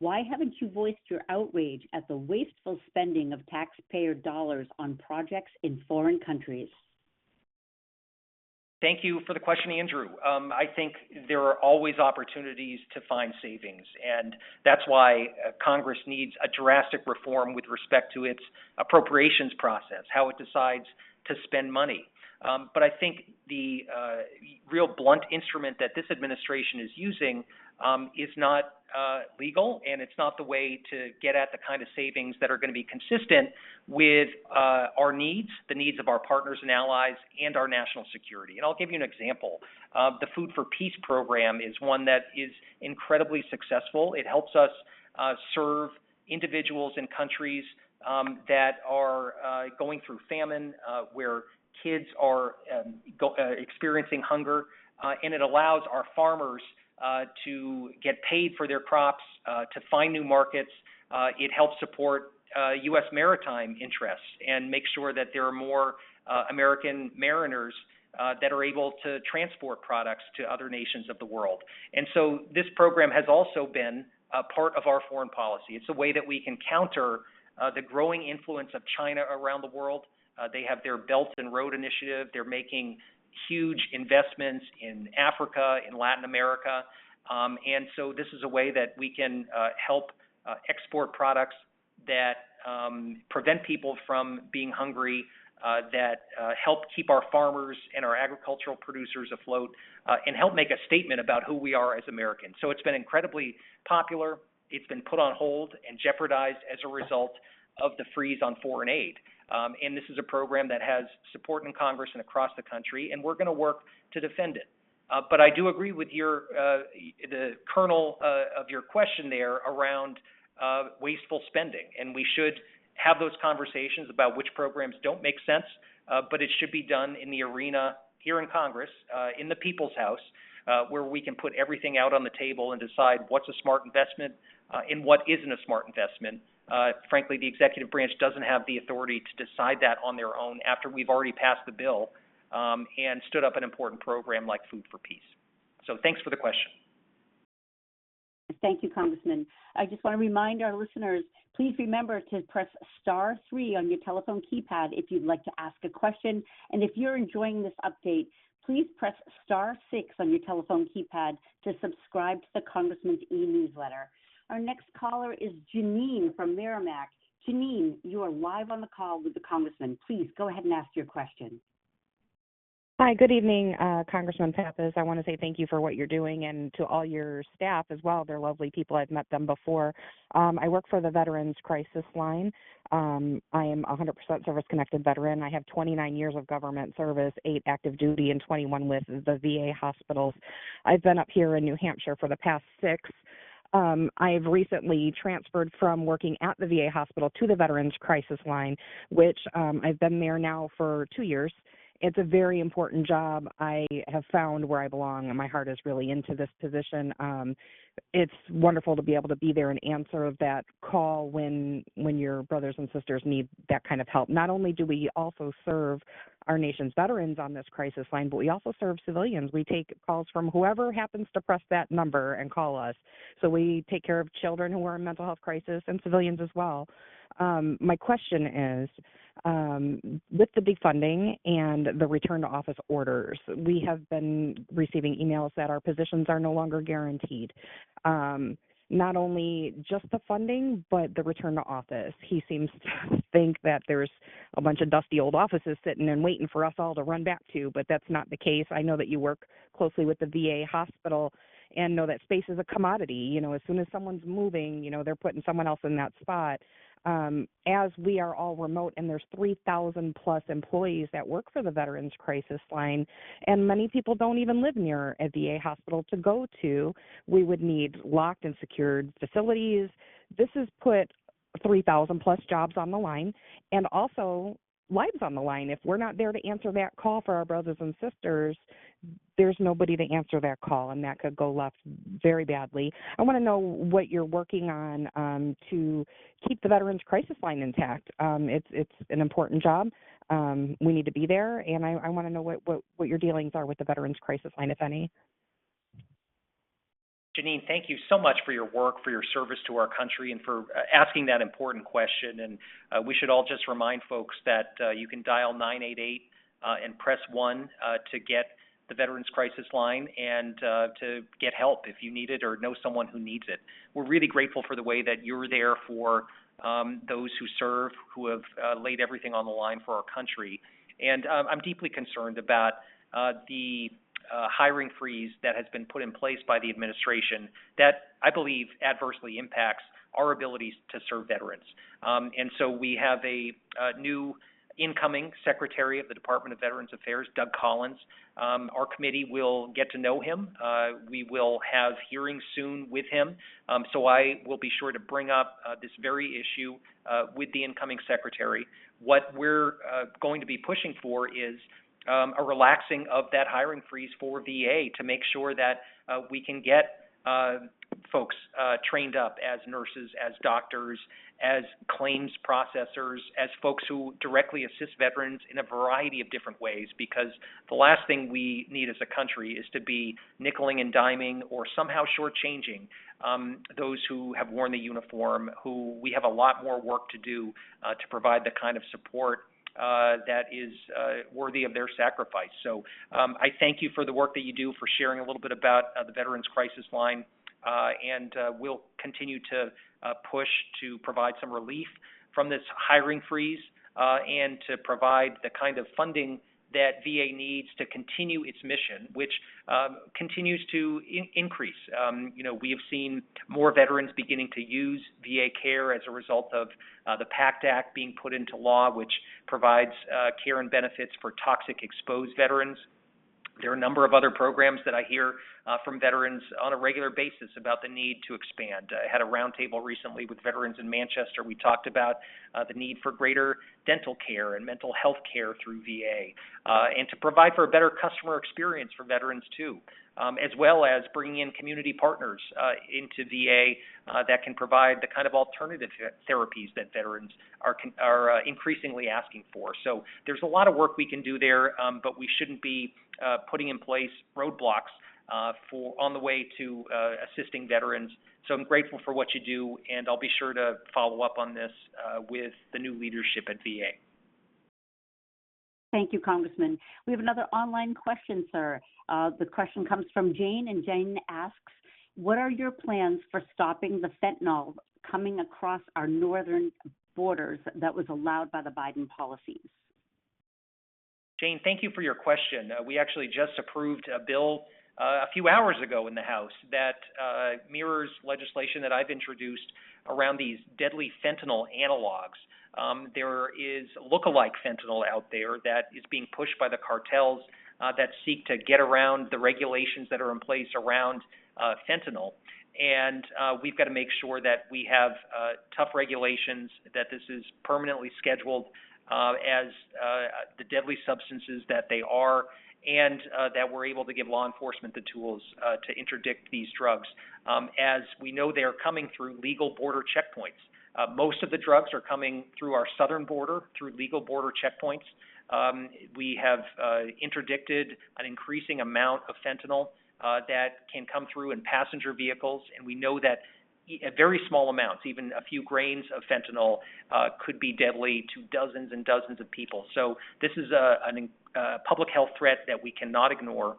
why haven't you voiced your outrage at the wasteful spending of taxpayer dollars on projects in foreign countries? Thank you for the question, Andrew. I think there are always opportunities to find savings, and that's why Congress needs a drastic reform with respect to its appropriations process, how it decides to spend money. But I think the real blunt instrument that this administration is using is not legal, and it's not the way to get at the kind of savings that are going to be consistent with our needs, the needs of our partners and allies, and our national security. And I'll give you an example. The Food for Peace program is one that is incredibly successful. It helps us serve individuals in countries that are going through famine, where kids are experiencing hunger, and it allows our farmers to get paid for their crops, to find new markets. It helps support U.S. maritime interests and make sure that there are more American mariners that are able to transport products to other nations of the world. And so this program has also been a part of our foreign policy. It's a way that we can counter the growing influence of China around the world. They have their Belt and Road Initiative. They're making huge investments in Africa, in Latin America. And so this is a way that we can help export products that prevent people from being hungry, that help keep our farmers and our agricultural producers afloat, and help make a statement about who we are as Americans. So it's been incredibly popular. It's been put on hold and jeopardized as a result of the freeze on foreign aid. And this is a program that has support in Congress and across the country, and we're going to work to defend it. But I do agree with the kernel of your question there around wasteful spending, and we should have those conversations about which programs don't make sense, but it should be done in the arena here in Congress, in the People's House, where we can put everything out on the table and decide what's a smart investment and what isn't a smart investment. Frankly, the executive branch doesn't have the authority to decide that on their own after we've already passed the bill and stood up an important program like Food for Peace. So thanks for the question. Thank you, Congressman. I just want to remind our listeners, please remember to press *3 on your telephone keypad if you'd like to ask a question. And if you're enjoying this update, please press *6 on your telephone keypad to subscribe to the Congressman's e-newsletter. Our next caller is Janine from Merrimack. Janine, you are live on the call with the Congressman. Please go ahead and ask your question. Hi, good evening, Congressman Pappas. I want to say thank you for what you're doing, and to all your staff as well. They're lovely people. I've met them before. I work for the Veterans Crisis Line. I am a 100% service-connected veteran. I have 29 years of government service, 8 active duty, and 21 with the VA hospitals. I've been up here in New Hampshire for the past 6. I've recently transferred from working at the VA hospital to the Veterans Crisis Line, which I've been there now for 2 years. It's a very important job. I have found where I belong, and my heart is really into this position. It's wonderful to be able to be there and answer that call when your brothers and sisters need that kind of help. Not only do we also serve our nation's veterans on this crisis line, but we also serve civilians. We take calls from whoever happens to press that number and call us. So we take care of children who are in mental health crisis and civilians as well. My question is, with the defunding and the return to office orders, we have been receiving emails that our positions are no longer guaranteed. Not only just the funding, but the return to office. He seems to think that there's a bunch of dusty old offices sitting and waiting for us all to run back to, but that's not the case. I know that you work closely with the VA hospital and know that space is a commodity. You know, as soon as someone's moving, you know, they're putting someone else in that spot. As we are all remote, and there's 3,000 plus employees that work for the Veterans Crisis Line, and many people don't even live near a VA hospital to go to, we would need locked and secured facilities. This has put 3,000 plus jobs on the line, and also lives on the line. If we're not there to answer that call for our brothers and sisters, there's nobody to answer that call, and that could go left very badly. I want to know what you're working on to keep the Veterans Crisis Line intact. It's an important job. We need to be there, and I want to know what your dealings are with the Veterans Crisis Line, if any. Janine, thank you so much for your work, for your service to our country, and for asking that important question. And we should all just remind folks that you can dial 988 and press 1 to get the Veterans Crisis Line and to get help if you need it or know someone who needs it. We're really grateful for the way that you're there for those who serve, who have laid everything on the line for our country. And I'm deeply concerned about the hiring freeze that has been put in place by the administration that I believe adversely impacts our abilities to serve veterans. And so we have a new incoming Secretary of the Department of Veterans Affairs, Doug Collins. Our committee will get to know him. We will have hearings soon with him. So I will be sure to bring up this very issue with the incoming Secretary. What we're going to be pushing for is a relaxing of that hiring freeze for VA to make sure that we can get folks trained up as nurses, as doctors, as claims processors, as folks who directly assist veterans in a variety of different ways, because the last thing we need as a country is to be nickeling and diming or somehow shortchanging those who have worn the uniform, who we have a lot more work to do to provide the kind of support that is worthy of their sacrifice. So I thank you for the work that you do, for sharing a little bit about the Veterans Crisis Line, and we'll continue to push to provide some relief from this hiring freeze and to provide the kind of funding that VA needs to continue its mission, which continues to increase. We have seen more veterans beginning to use VA care as a result of the PACT Act being put into law, which provides care and benefits for toxic exposed veterans. There are a number of other programs that I hear from veterans on a regular basis about the need to expand. I had a roundtable recently with veterans in Manchester. We talked about the need for greater dental care and mental health care through VA, and to provide for a better customer experience for veterans too, as well as bringing in community partners into VA that can provide the kind of alternative therapies that veterans are increasingly asking for. So there's a lot of work we can do there, but we shouldn't be putting in place roadblocks on the way to assisting veterans. So I'm grateful for what you do, and I'll be sure to follow up on this with the new leadership at VA. Thank you, Congressman. We have another online question, sir. The question comes from Jane, and Jane asks, what are your plans for stopping the fentanyl coming across our northern borders that was allowed by the Biden policies? Jane, thank you for your question. We actually just approved a bill a few hours ago in the House that mirrors legislation that I've introduced around these deadly fentanyl analogs. There is lookalike fentanyl out there that is being pushed by the cartels that seek to get around the regulations that are in place around fentanyl. And we've got to make sure that we have tough regulations, that this is permanently scheduled as the deadly substances that they are, and that we're able to give law enforcement the tools to interdict these drugs. As we know, they are coming through legal border checkpoints. Most of the drugs are coming through our southern border, through legal border checkpoints. We have interdicted an increasing amount of fentanyl that can come through in passenger vehicles, and we know that very small amounts, even a few grains of fentanyl, could be deadly to dozens and dozens of people. So this is a public health threat that we cannot ignore.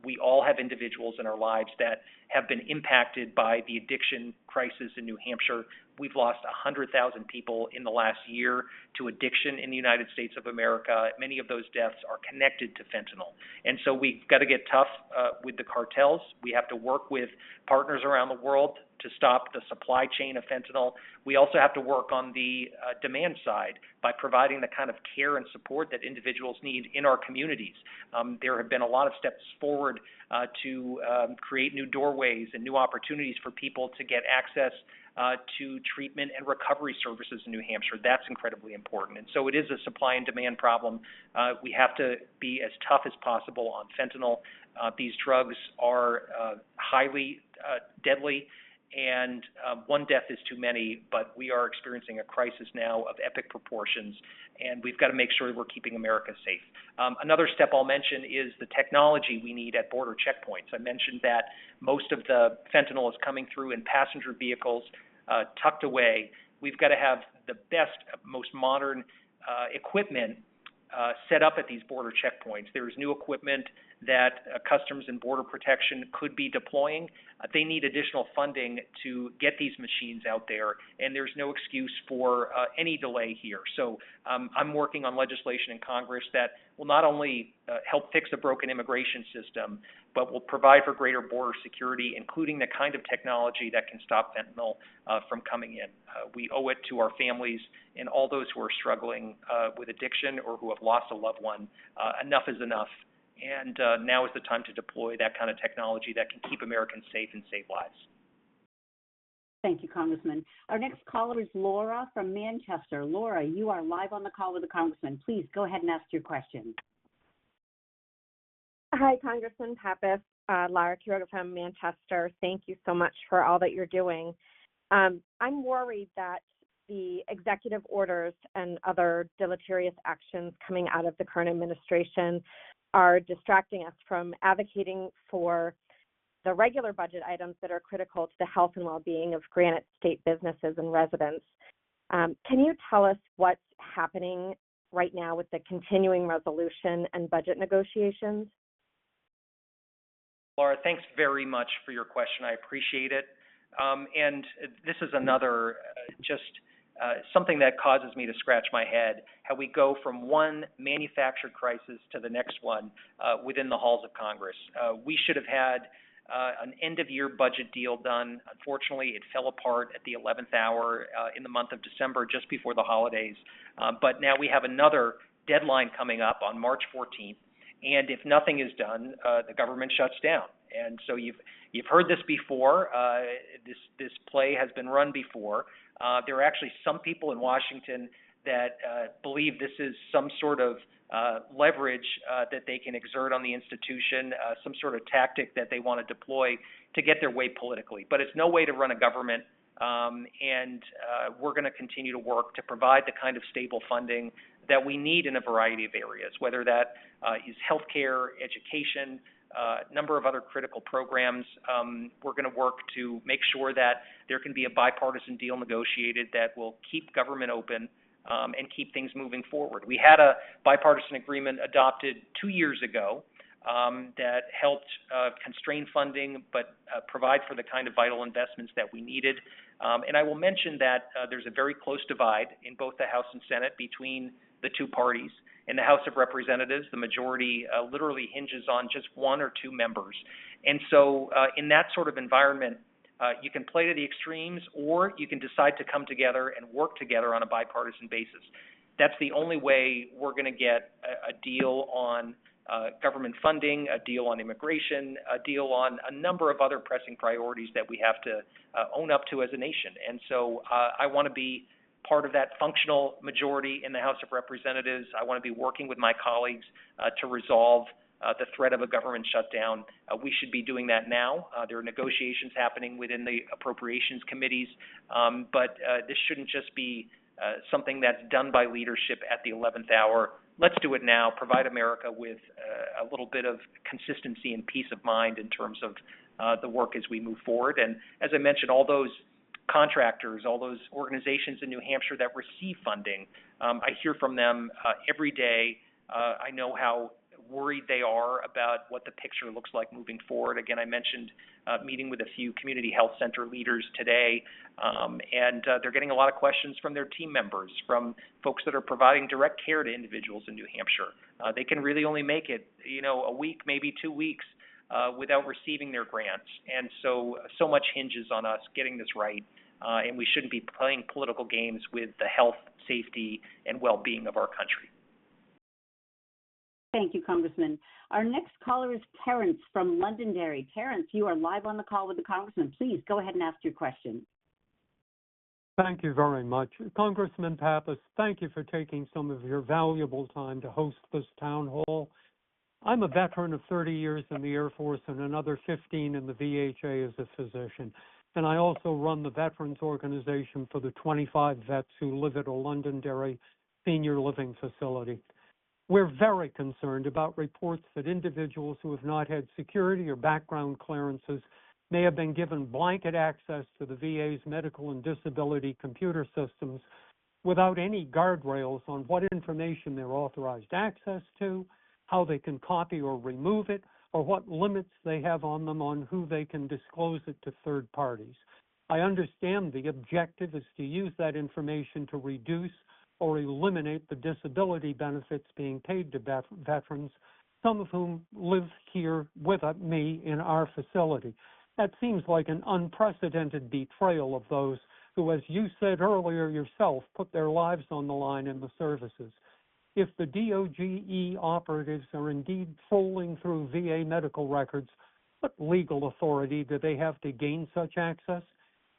We all have individuals in our lives that have been impacted by the addiction crisis in New Hampshire. We've lost 100,000 people in the last year to addiction in the United States of America. Many of those deaths are connected to fentanyl. And so we've got to get tough with the cartels. We have to work with partners around the world to stop the supply chain of fentanyl. We also have to work on the demand side by providing the kind of care and support that individuals need in our communities. There have been a lot of steps forward to create new doorways and new opportunities for people to get access to treatment and recovery services in New Hampshire. That's incredibly important. And so it is a supply and demand problem. We have to be as tough as possible on fentanyl. These drugs are highly deadly, and one death is too many, but we are experiencing a crisis now of epic proportions, and we've got to make sure that we're keeping America safe. Another step I'll mention is the technology we need at border checkpoints. I mentioned that most of the fentanyl is coming through in passenger vehicles, tucked away. We've got to have the best, most modern equipment set up at these border checkpoints. There's new equipment that Customs and Border Protection could be deploying. They need additional funding to get these machines out there, and there's no excuse for any delay here. So I'm working on legislation in Congress that will not only help fix a broken immigration system, but will provide for greater border security, including the kind of technology that can stop fentanyl from coming in. We owe it to our families and all those who are struggling with addiction or who have lost a loved one. Enough is enough. And now is the time to deploy that kind of technology that can keep Americans safe and save lives. Thank you, Congressman. Our next caller is Laura from Manchester. Laura, you are live on the call with the Congressman. Please go ahead and ask your question. Hi, Congressman Pappas. Lara Quiroga from Manchester. Thank you so much for all that you're doing. I'm worried that the executive orders and other deleterious actions coming out of the current administration are distracting us from advocating for the regular budget items that are critical to the health and well-being of Granite State businesses and residents. Can you tell us what's happening right now with the continuing resolution and budget negotiations? Laura, thanks very much for your question. I appreciate it. And this is another something that causes me to scratch my head, how we go from one manufactured crisis to the next one within the halls of Congress. We should have had an end-of-year budget deal done. Unfortunately, it fell apart at the 11th hour in the month of December, just before the holidays. But now we have another deadline coming up on March 14th. And if nothing is done, the government shuts down. And so you've heard this before. This play has been run before. There are actually some people in Washington that believe this is some sort of leverage that they can exert on the institution, some sort of tactic that they want to deploy to get their way politically. But it's no way to run a government, and we're going to continue to work to provide the kind of stable funding that we need in a variety of areas, whether that is healthcare, education, a number of other critical programs. We're going to work to make sure that there can be a bipartisan deal negotiated that will keep government open and keep things moving forward. We had a bipartisan agreement adopted 2 years ago that helped constrain funding but provide for the kind of vital investments that we needed. And I will mention that there's a very close divide in both the House and Senate between the two parties. In the House of Representatives, the majority literally hinges on just one or two members. And so in that sort of environment, you can play to the extremes, or you can decide to come together and work together on a bipartisan basis. That's the only way we're going to get a deal on government funding, a deal on immigration, a deal on a number of other pressing priorities that we have to own up to as a nation. And so I want to be part of that functional majority in the House of Representatives. I want to be working with my colleagues to resolve the threat of a government shutdown. We should be doing that now. There are negotiations happening within the appropriations committees, but this shouldn't just be something that's done by leadership at the 11th hour. Let's do it now, provide America with a little bit of consistency and peace of mind in terms of the work as we move forward. And as I mentioned, all those contractors, all those organizations in New Hampshire that receive funding. I hear from them every day. I know how worried they are about what the picture looks like moving forward. Again, I mentioned meeting with a few community health center leaders today, and they're getting a lot of questions from their team members, from folks that are providing direct care to individuals in New Hampshire. They can really only make it, a week, maybe 2 weeks without receiving their grants. And so much hinges on us getting this right, and we shouldn't be playing political games with the health, safety, and well-being of our country. Thank you, Congressman. Our next caller is Terrence from Londonderry. Terrence, you are live on the call with the Congressman. Please go ahead and ask your question. Thank you very much. Congressman Pappas, thank you for taking some of your valuable time to host this town hall. I'm a veteran of 30 years in the Air Force and another 15 in the VHA as a physician. And I also run the Veterans Organization for the 25 vets who live at a Londonderry senior living facility. We're very concerned about reports that individuals who have not had security or background clearances may have been given blanket access to the VA's medical and disability computer systems without any guardrails on what information they're authorized access to, how they can copy or remove it, or what limits they have on them on who they can disclose it to third parties. I understand the objective is to use that information to reduce or eliminate the disability benefits being paid to veterans, some of whom live here with me in our facility. That seems like an unprecedented betrayal of those who, as you said earlier yourself, put their lives on the line in the services. If the DOGE operatives are indeed trolling through VA medical records, what legal authority do they have to gain such access?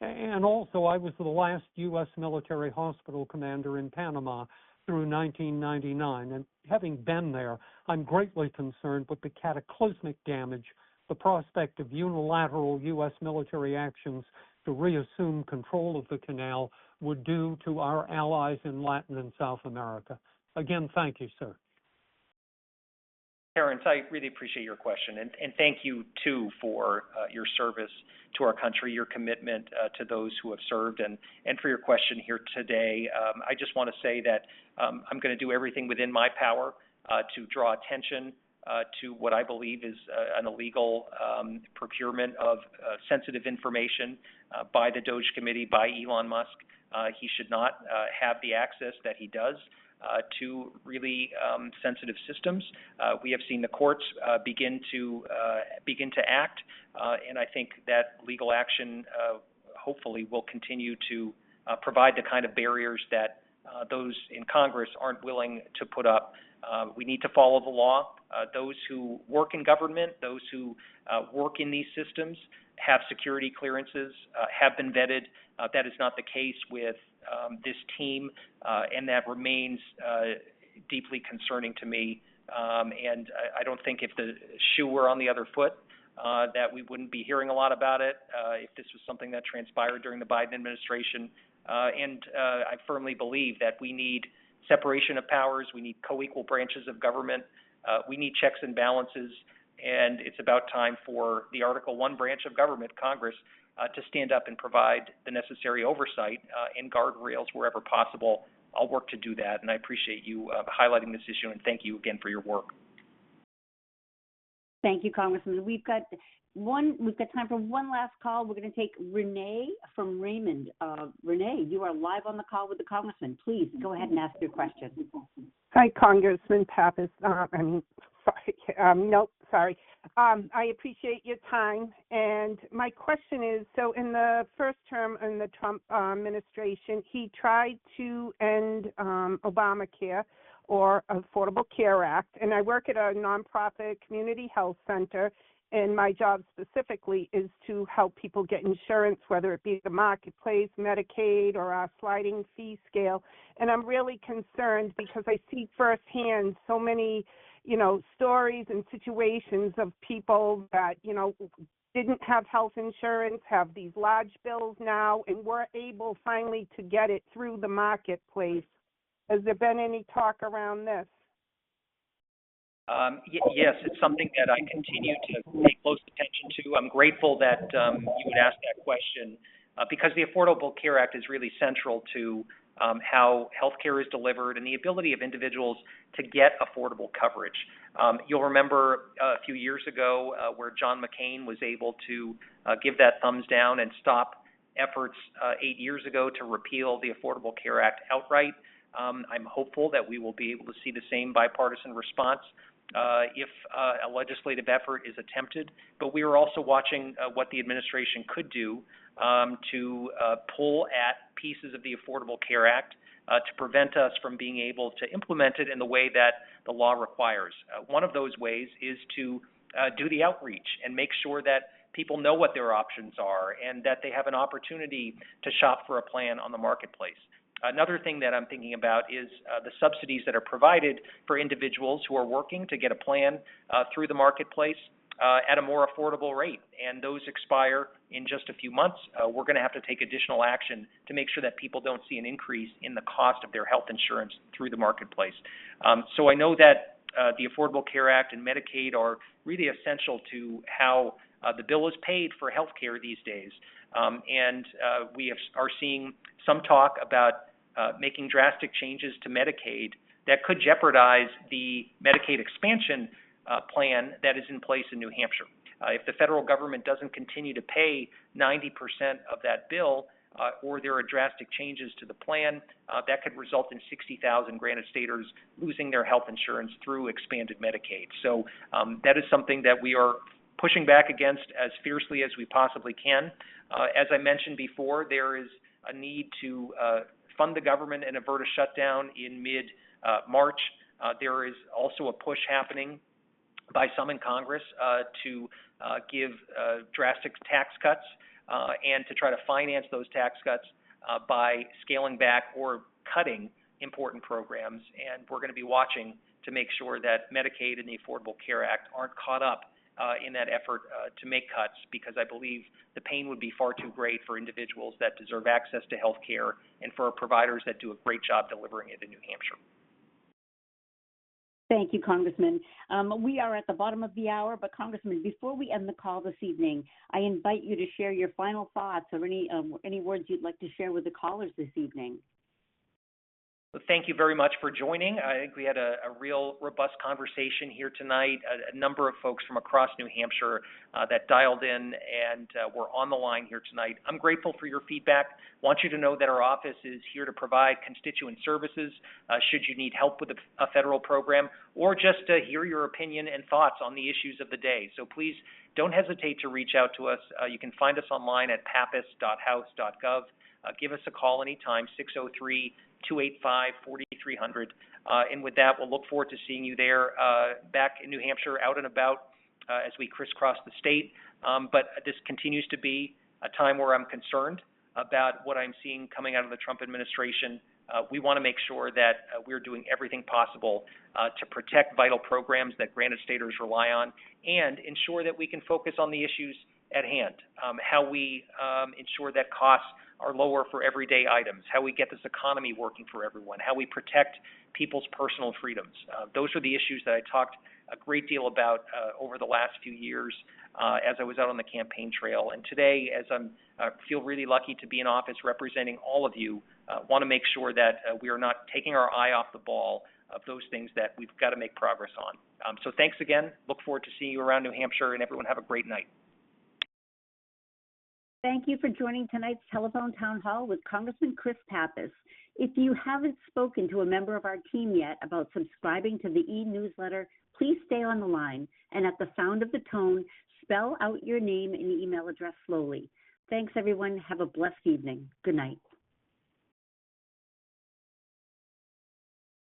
And also, I was the last U.S. military hospital commander in Panama through 1999, and having been there, I'm greatly concerned with the cataclysmic damage the prospect of unilateral U.S. military actions to reassume control of the canal would do to our allies in Latin and South America. Again, thank you, sir. Terrence, I really appreciate your question, and thank you, too, for your service to our country, your commitment to those who have served, and for your question here today. I just want to say that I'm going to do everything within my power to draw attention to what I believe is an illegal procurement of sensitive information by the DOGE committee, by Elon Musk. He should not have the access that he does to really sensitive systems. We have seen the courts begin to act, and I think that legal action hopefully will continue to provide the kind of barriers that those in Congress aren't willing to put up. We need to follow the law. Those who work in government, those who work in these systems have security clearances, have been vetted. That is not the case with this team, and that remains deeply concerning to me. And I don't think if the shoe were on the other foot, that we wouldn't be hearing a lot about it if this was something that transpired during the Biden administration. And I firmly believe that we need separation of powers. We need co-equal branches of government. We need checks and balances. And it's about time for the Article I branch of government, Congress, to stand up and provide the necessary oversight and guardrails wherever possible. I'll work to do that, and I appreciate you highlighting this issue, and thank you again for your work. Thank you, Congressman. We've got time for one last call. We're going to take Renee from Raymond. Renee, you are live on the call with the Congressman. Please go ahead and ask your question. Hi, Congressman Pappas. I appreciate your time. And my question is, so in the first term in the Trump administration, he tried to end Obamacare or Affordable Care Act. And I work at a nonprofit community health center, and my job specifically is to help people get insurance, whether it be the marketplace, Medicaid, or our sliding fee scale. And I'm really concerned because I see firsthand so many, stories and situations of people that, didn't have health insurance, have these large bills now, and were able finally to get it through the marketplace. Has there been any talk around this? Yes, it's something that I continue to pay close attention to. I'm grateful that you would ask that question. because the Affordable Care Act is really central to how healthcare is delivered and the ability of individuals to get affordable coverage. You'll remember a few years ago where John McCain was able to give that thumbs down and stop efforts 8 years ago to repeal the Affordable Care Act outright. I'm hopeful that we will be able to see the same bipartisan response if a legislative effort is attempted. But we are also watching what the administration could do to pull at pieces of the Affordable Care Act to prevent us from being able to implement it in the way that the law requires. One of those ways is to do the outreach and make sure that people know what their options are and that they have an opportunity to shop for a plan on the marketplace. Another thing that I'm thinking about is the subsidies that are provided for individuals who are working to get a plan through the marketplace at a more affordable rate. And those expire in just a few months. We're going to have to take additional action to make sure that people don't see an increase in the cost of their health insurance through the marketplace. So I know that the Affordable Care Act and Medicaid are really essential to how the bill is paid for health care these days. And we are seeing some talk about making drastic changes to Medicaid that could jeopardize the Medicaid expansion plan that is in place in New Hampshire. If the federal government doesn't continue to pay 90% of that bill, or there are drastic changes to the plan, that could result in 60,000 Granite Staters losing their health insurance through expanded Medicaid. So that is something that we are pushing back against as fiercely as we possibly can. As I mentioned before, there is a need to fund the government and avert a shutdown in mid-March. There is also a push happening by some in Congress to give drastic tax cuts and to try to finance those tax cuts by scaling back or cutting important programs. And we're going to be watching to make sure that Medicaid and the Affordable Care Act aren't caught up in that effort to make cuts, because I believe the pain would be far too great for individuals that deserve access to health care and for providers that do a great job delivering it in New Hampshire. Thank you, Congressman. We are at the bottom of the hour, but Congressman, before we end the call this evening, I invite you to share your final thoughts or any words you'd like to share with the callers this evening. Well, thank you very much for joining. I think we had a real robust conversation here tonight. A number of folks from across New Hampshire that dialed in and were on the line here tonight. I'm grateful for your feedback. Want you to know that our office is here to provide constituent services should you need help with a federal program or just to hear your opinion and thoughts on the issues of the day. So please don't hesitate to reach out to us. You can find us online at pappas.house.gov. Give us a call anytime, 603-285-4300. And with that, we'll look forward to seeing you there back in New Hampshire, out and about as we crisscross the state. But this continues to be a time where I'm concerned about what I'm seeing coming out of the Trump administration. We want to make sure that we're doing everything possible to protect vital programs that Granite Staters rely on and ensure that we can focus on the issues at hand, how we ensure that costs are lower for everyday items, how we get this economy working for everyone, how we protect people's personal freedoms. Those are the issues that I talked a great deal about over the last few years as I was out on the campaign trail. And today, as I feel really lucky to be in office representing all of you, want to make sure that we are not taking our eye off the ball of those things that we've got to make progress on. So thanks again. Look forward to seeing you around New Hampshire, and everyone have a great night. Thank you for joining tonight's telephone town hall with Congressman Chris Pappas. If you haven't spoken to a member of our team yet about subscribing to the e-newsletter, please stay on the line, and at the sound of the tone, spell out your name and email address slowly. Thanks, everyone. Have a blessed evening. Good night.